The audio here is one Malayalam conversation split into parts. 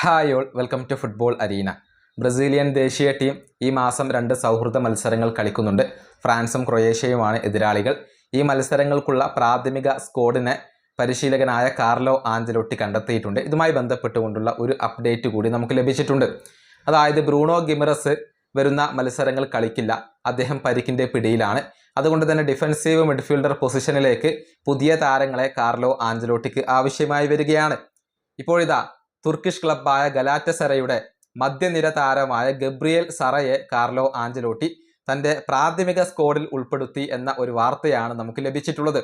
Hi all, welcome to football arena. Brazilian ദേശീയ ടീം ഈ മാസം 2 സൗഹൃദ മത്സരങ്ങൾ കളിക്കുന്നുണ്ട്. ഫ്രാൻസും ക്രൊയേഷ്യയുമാണ് എതിരാളികൾ. ഈ മത്സരങ്ങൾക്കുള്ള പ്രാഥമിക സ്ക്വാഡിനെ പരിശീലകനായ കാർലോ ആഞ്ചലോട്ടി കണ്ടെത്തിയിട്ടുണ്ട്. ഇതുമായി ബന്ധപ്പെട്ടുകൊണ്ടുള്ള ഒരു അപ്ഡേറ്റ് കൂടി നമുക്ക് ലഭിച്ചിട്ടുണ്ട്. അതായത് ബ്രൂണോ ഗിമറസ് വരുന്ന മത്സരങ്ങൾ കളിക്കില്ല. അദ്ദേഹം പരിക്കിൻ്റെ പിടിയിലാണ്. അതുകൊണ്ട് തന്നെ ഡിഫൻസീവ് മിഡ്ഫീൽഡർ പൊസിഷനിലേക്ക് പുതിയ താരങ്ങളെ കാർലോ ആഞ്ചലോട്ടിക്ക് ആവശ്യമായി വരികയാണ്. ഇപ്പോഴിതാ തുർക്കിഷ് ക്ലബ്ബായ ഗലാറ്റസറയുടെ മധ്യനിര താരമായ ഗബ്രിയേൽ സറയെ കാർലോ ആഞ്ചലോട്ടി തൻ്റെ പ്രാഥമിക സ്ക്വാഡിൽ ഉൾപ്പെടുത്തി എന്ന ഒരു വാർത്തയാണ് നമുക്ക് ലഭിച്ചിട്ടുള്ളത്.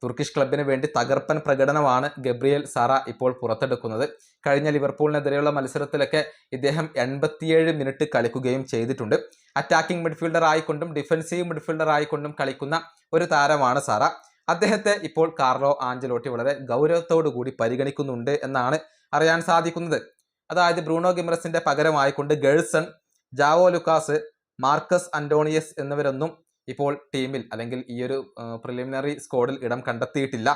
തുർക്കിഷ് ക്ലബിന് വേണ്ടി തകർപ്പൻ പ്രകടനമാണ് ഗബ്രിയേൽ സറ ഇപ്പോൾ പുറത്തെടുക്കുന്നത്. കഴിഞ്ഞ ലിവർപൂളിനെതിരെയുള്ള മത്സരത്തിലൊക്കെ ഇദ്ദേഹം 87 മിനിറ്റ് കളിക്കുകയും ചെയ്തിട്ടുണ്ട്. അറ്റാക്കിംഗ് മിഡ്ഫീൽഡർ ആയിക്കൊണ്ടും ഡിഫൻസീവ് മിഡ്ഫീൽഡർ ആയിക്കൊണ്ടും കളിക്കുന്ന ഒരു താരമാണ് സറ. അദ്ദേഹത്തെ ഇപ്പോൾ കാർലോ ആഞ്ചലോട്ടി വളരെ ഗൗരവത്തോടു കൂടി പരിഗണിക്കുന്നുണ്ട് എന്നാണ് അറിയാൻ സാധിക്കുന്നത്. അതായത് ബ്രൂണോ ഗിമറസിന്റെ പകരമായിക്കൊണ്ട് Gerson, Joao Lucas, Marcos Antonio എന്നിവരൊന്നും ഇപ്പോൾ ടീമിൽ അല്ലെങ്കിൽ ഈ ഒരു പ്രിലിമിനറി സ്ക്വാഡിൽ ഇടം കണ്ടെത്തിയിട്ടില്ല.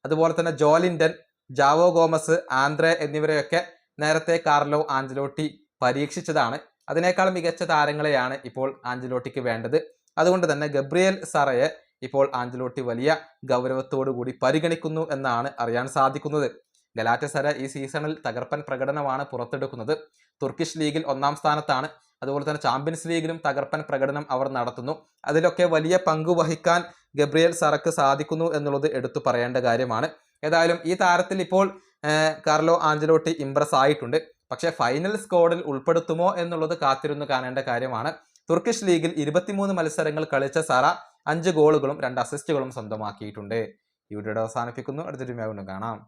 അതുപോലെ തന്നെ ജോലിൻഡൻ, ജാവോ ഗോമസ്, ആന്ദ്രേ എന്നിവരെയൊക്കെ നേരത്തെ കാർലോ ആഞ്ചലോട്ടി പരീക്ഷിച്ചതാണ്. അതിനേക്കാൾ മികച്ച താരങ്ങളെയാണ് ഇപ്പോൾ ആഞ്ചലോട്ടിക്ക് വേണ്ടത്. അതുകൊണ്ട് തന്നെ ഗബ്രിയേൽ സറയെ ഇപ്പോൾ ആഞ്ചലോട്ടി വലിയ ഗൗരവത്തോടു കൂടി പരിഗണിക്കുന്നു എന്നാണ് അറിയാൻ സാധിക്കുന്നത്. ഗലാറ്റസറ ഈ സീസണിൽ തകർപ്പൻ പ്രകടനമാണ് പുറത്തെടുക്കുന്നത്. തുർക്കിഷ് ലീഗിൽ 1-ാം സ്ഥാനത്താണ്. അതുപോലെ തന്നെ ചാമ്പ്യൻസ് ലീഗിലും തകർപ്പൻ പ്രകടനം അവർ നടത്തുന്നു. അതിലൊക്കെ വലിയ പങ്ക് വഹിക്കാൻ ഗബ്രിയേൽ സറക്ക് സാധിക്കുന്നു എന്നുള്ളത് എടുത്തു പറയേണ്ട കാര്യമാണ്. ഏതായാലും ഈ താരത്തിൽ ഇപ്പോൾ കാർലോ ആഞ്ചലോട്ടി ഇംപ്രസ് ആയിട്ടുണ്ട്. പക്ഷേ ഫൈനൽ സ്ക്വാഡിൽ ഉൾപ്പെടുത്തുമോ എന്നുള്ളത് കാത്തിരുന്ന് കാണേണ്ട കാര്യമാണ്. തുർക്കിഷ് ലീഗിൽ 23 മത്സരങ്ങൾ കളിച്ച സറ 5 ഗോളുകളും 2 അസിസ്റ്റുകളും സ്വന്തമാക്കിയിട്ടുണ്ട്. ഈ വീഡിയോ അവസാനിപ്പിക്കുന്നു. അടുത്തൊരു വീഡിയോ കാണാം.